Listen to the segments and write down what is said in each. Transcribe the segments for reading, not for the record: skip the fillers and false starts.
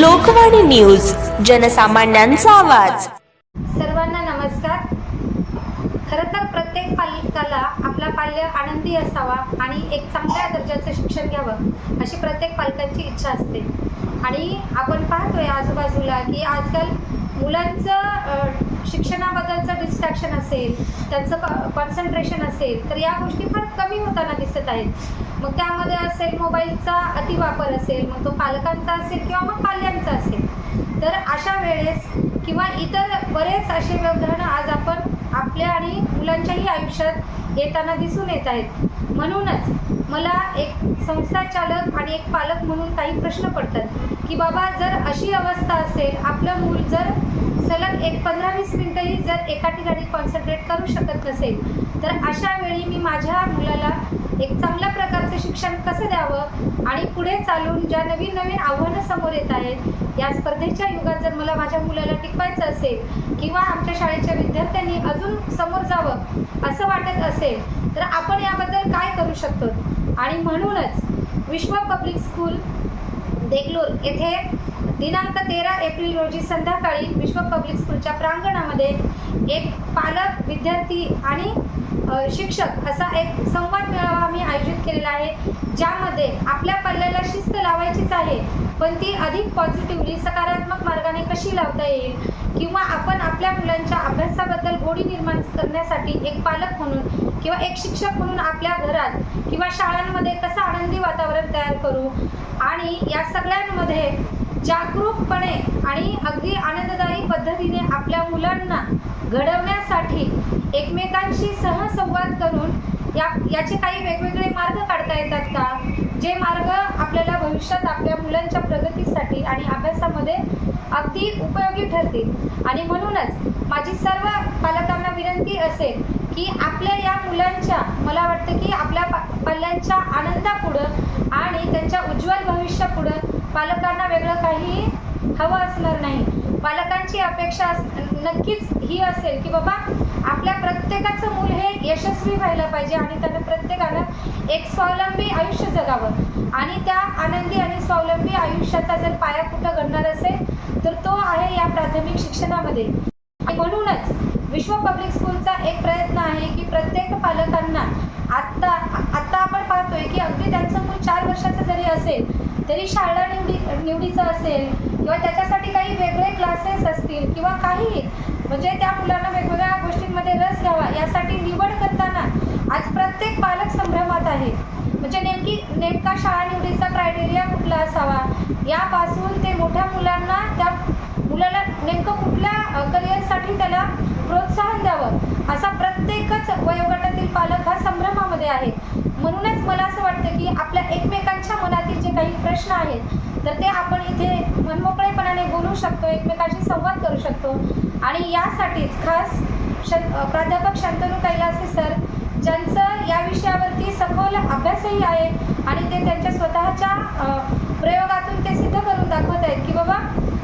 Lokvani news, जनसामान्यांचा आवाज। सर्वांना नमस्कार। खरं तर प्रत्येक पालकाला आपला पाल्य आनंदी असावा आणि एक चांगल्या दर्जाचं शिक्षण घ्यावं अशी प्रत्येक पालकांची इच्छा असते। आणि आपण पाहतोय आजूबाजूला की आजकाल मुलांचं शिक्षणाबद्दलचं डिस्ट्रॅक्शन असेल, त्यांचं कॉन्सन्ट्रेशन असेल, तर या गोष्टी फार कमी होताना दिसत आहेत। मग त्यामध्ये असेल मोबाईलचा अतिवापर असेल, मग तो पालकांचा असेल किंवा मग पाल्यांचा असेल। तर अशा वेळेस किंवा इतर बरेच असे व्यवधान आज आपण आपल्या आणि मुलांच्याही आयुष्यात येताना दिसून येत आहेत। म्हणूनच मला एक संस्था चालक आणि एक पालक म्हणून काही प्रश्न पडतात की बाबा, जर अशी अवस्था असेल, आपलं मूल जर सलग 15-20 मिनिटंही जर एका ठिकाणी कॉन्सन्ट्रेट करू शकत नसेल, तर अशा वेळी मी माझ्या मुलाला एक चांगल्या प्रकारचं शिक्षण कसं द्यावं आणि पुढे चालून ज्या नवीन नवीन आव्हानं समोर येत आहेत, या स्पर्धेच्या युगात जर मला माझ्या मुलाला टिकवायचं असेल किंवा आमच्या शाळेच्या विद्यार्थ्यांनी अजून समोर जावं असं वाटत असेल, तर आपण याबद्दल काय करू शकतो। आणि म्हणूनच विश्व पब्लिक स्कूल देगलूर येथे दिनांक 13 एप्रिल रोजी संध्याकाळी विश्व पब्लिक स्कूलच्या प्रांगणामध्ये एक पालक, विद्यार्थी आणि शिक्षक असा एक संवाद मेळावा आम्ही आयोजित केलेला आहे, ज्यामध्ये आपल्या पाल्याला शिस्त लावायचीच आहे, पण ती अधिक पॉझिटिव्हली सकारात्मक मार्गाने कशी लावता येईल किंवा आपण आपल्या मुलांच्या अभ्यासाबद्दल गोडी निर्माण करण्यासाठी एक पालक म्हणून किंवा एक शिक्षक म्हणून आपल्या घरात किंवा शाळांमध्ये कसं आनंदी वातावरण तयार करू आणि या सगळ्यांमध्ये जागरूकपणे आणि अगदी आनंददायी पद्धतीने आपल्या मुलांना घडवण्यासाठी एकमेकांशी सहसंवाद करून याचे काही वेगवेगळे मार्ग काढता येतात का, जे मार्ग आपल्याला भविष्यात आपल्या मुलांच्या प्रगतीसाठी आणि अभ्यासामध्ये अगदी उपयोगी ठरतील। आणि म्हणूनच माझी सर्व पालकांना विनंती असेल की आपल्या या मुलांच्या, मला वाटतं की आपल्या पाल्यांच्या आनंदापुढं आणि त्यांच्या उज्ज्वल भविष्यापुढं पालकांना वेगळं काही हवं असणार नाही। पालकांची अपेक्षा नक्कीच ही असेल की बाबा, आपल्या प्रत्येकाचं मूल हे यशस्वी व्हायला पाहिजे आणि त्यांना प्रत्येकानं एक स्वावलंबी आयुष्य जगावं आणि त्या आनंदी आणि स्वावलंबी आयुष्याचा जर पाया कुठं घडणार असेल तर तो आहे या प्राथमिक शिक्षणामध्ये। म्हणूनच विश्व पब्लिक स्कूलचा एक प्रयत्न आहे की प्रत्येक पालकांना आत्ता आपण पाहतोय की अगदी त्यांचं मूल 4 वर्षाचं जरी असेल तरी शाळा निवडीचं असेल किंवा त्याच्यासाठी काही वेगळे क्लासेस असतील किंवा काही, म्हणजे त्या मुलांना वेगवेगळ्या गोष्टींमध्ये रस घ्यावा यासाठी निवड करताना आज प्रत्येक पालक संभ्रमात आहे। म्हणजे नेमका शाळा निवडीचा क्रायटेरिया कुठला असावा, यापासून ते मोठ्या मुलांना त्या मुलाला नेमकं कुठल्या करिअरसाठी त्याला प्रोत्साहन द्यावं, असा प्रत्येकच वयोगटातील पालक हा संभ्रमामध्ये आहे। म्हणूनच मला असं वाटतं की आपल्या एकमेकांच्या मनातील जे काही प्रश्न आहेत तर ते आपण इथे मनमोकळेपणाने बोलू शकतो, एकमेकांशी संवाद करू शकतो। आणि यासाठीच खास प्राध्यापक शंतनू कैलासे सर, ज्यांचं या विषयावरती सखोल अभ्यासही आहे आणि ते त्यांच्या स्वतःच्या प्रयोगातून ते सिद्ध करून दाखवत आहेत की बाबा,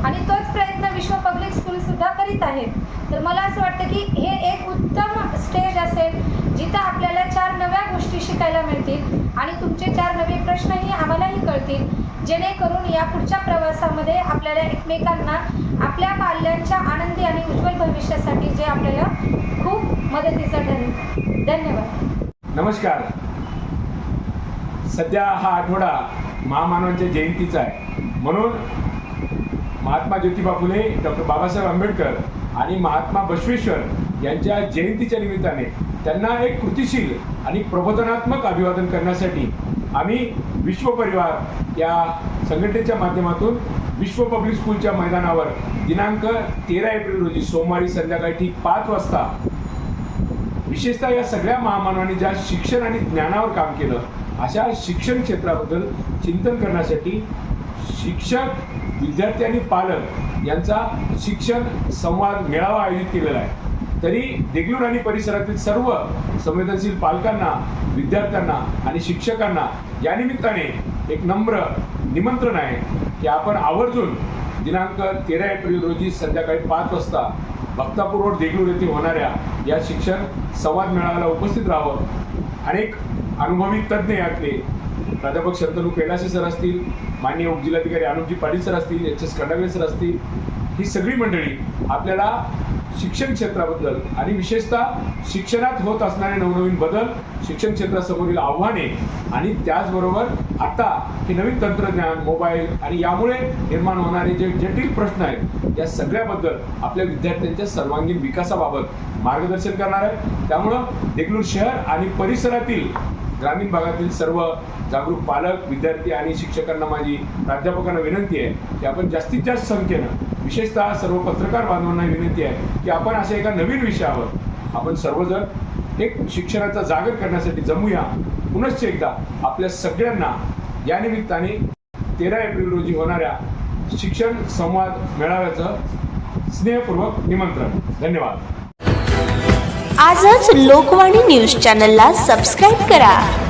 आणि तोच प्रयत्न विश्व पब्लिक स्कूल सुद्धा करीत आहे। तर मला असं वाटतं की हे एक उत्तम स्टेज असेल जिथं आपल्याला 4 नव्या गोष्टी शिकायला मिळतील आणि तुमचे 4 नवे प्रश्नही आम्हालाही कळतील, जेणेकरून या पुढच्या प्रवासामध्ये आपल्याला एकमेकांना आपल्या पाल्यांच्या आनंदी आणि उज्ज्वल भविष्यासाठी जे आपल्याला खूप मदतीचं ठरेल। धन्यवाद। नमस्कार। सध्या हा आठवडा महामानवांच्या जयंतीचा आहे, म्हणून महात्मा ज्योतिबा फुले, डॉक्टर बाबासाहेब आंबेडकर आणि महात्मा बसवेश्वर यांच्या जयंतीच्या निमित्ताने त्यांना एक कृतिशील आणि प्रबोधनात्मक अभिवादन करण्यासाठी आम्ही विश्व परिवार या संघटनेच्या माध्यमातून विश्व पब्लिक स्कूलच्या मैदानावर दिनांक 13 एप्रिल रोजी सोमवारी संध्याकाळी ठीक 5 वाजता, विशेषतः या सगळ्या महामानवांनी ज्या शिक्षण आणि ज्ञानावर काम केलं अशा शिक्षण क्षेत्राबद्दल चिंतन करण्यासाठी शिक्षक, विद्यार्थी आणि पालक यांचा शिक्षण संवाद मेळावा आयोजित केलेला आहे। तरी देगलूर आणि परिसरातील सर्व संवेदनशील पालकांना, विद्यार्थ्यांना आणि शिक्षकांना या निमित्ताने एक नम्र निमंत्रण आहे की आपण आवर्जून दिनांक 13 एप्रिल रोजी संध्याकाळी 5 वाजता भक्तापूर रोड देगलूर येथे होणाऱ्या या शिक्षण संवाद मेळाव्याला उपस्थित राहावं। अनेक अनुभवी तज्ज्ञ यातले प्राध्यापक शंतनू कैलासे सर असतील, माननीय उपजिल्हाधिकारी अनुपजी पाटील सर असतील, HS खंडागळे सर असतील, ही सगळी मंडळी आपल्याला शिक्षण क्षेत्राबद्दल आणि विशेषतः शिक्षणात होत असणारे नवनवीन बदल, शिक्षण क्षेत्रासमोरील आव्हाने आणि त्याचबरोबर आता हे नवीन तंत्रज्ञान, मोबाईल आणि यामुळे निर्माण होणारे जे जटिल प्रश्न आहेत या सगळ्याबद्दल आपल्या विद्यार्थ्यांच्या सर्वांगीण विकासाबाबत मार्गदर्शन करणार आहे. त्यामुळं देगलूर शहर आणि परिसरातील ग्रामीण भागातील सर्व जागरूक पालक, विद्यार्थी आणि शिक्षकांना माझी प्राध्यापकांना विनंती आहे की आपण जास्तीत जास्त संख्येनं, विशेषतः सर्व पत्रकार बांधवांना विनंती आहे की आपण अशा एका नवीन विषयावर आपण सर्वजण एक शिक्षणाचा जागर करण्यासाठी जमूया. पुनश्च एकदा आपल्या सगळ्यांना या निमित्ताने 13 एप्रिल रोजी होणाऱ्या शिक्षण संवाद मेळाव्याचं स्नेहपूर्वक निमंत्रण. धन्यवाद. आजच लोकवाणी न्यूज चॅनलला सबस्क्राईब करा.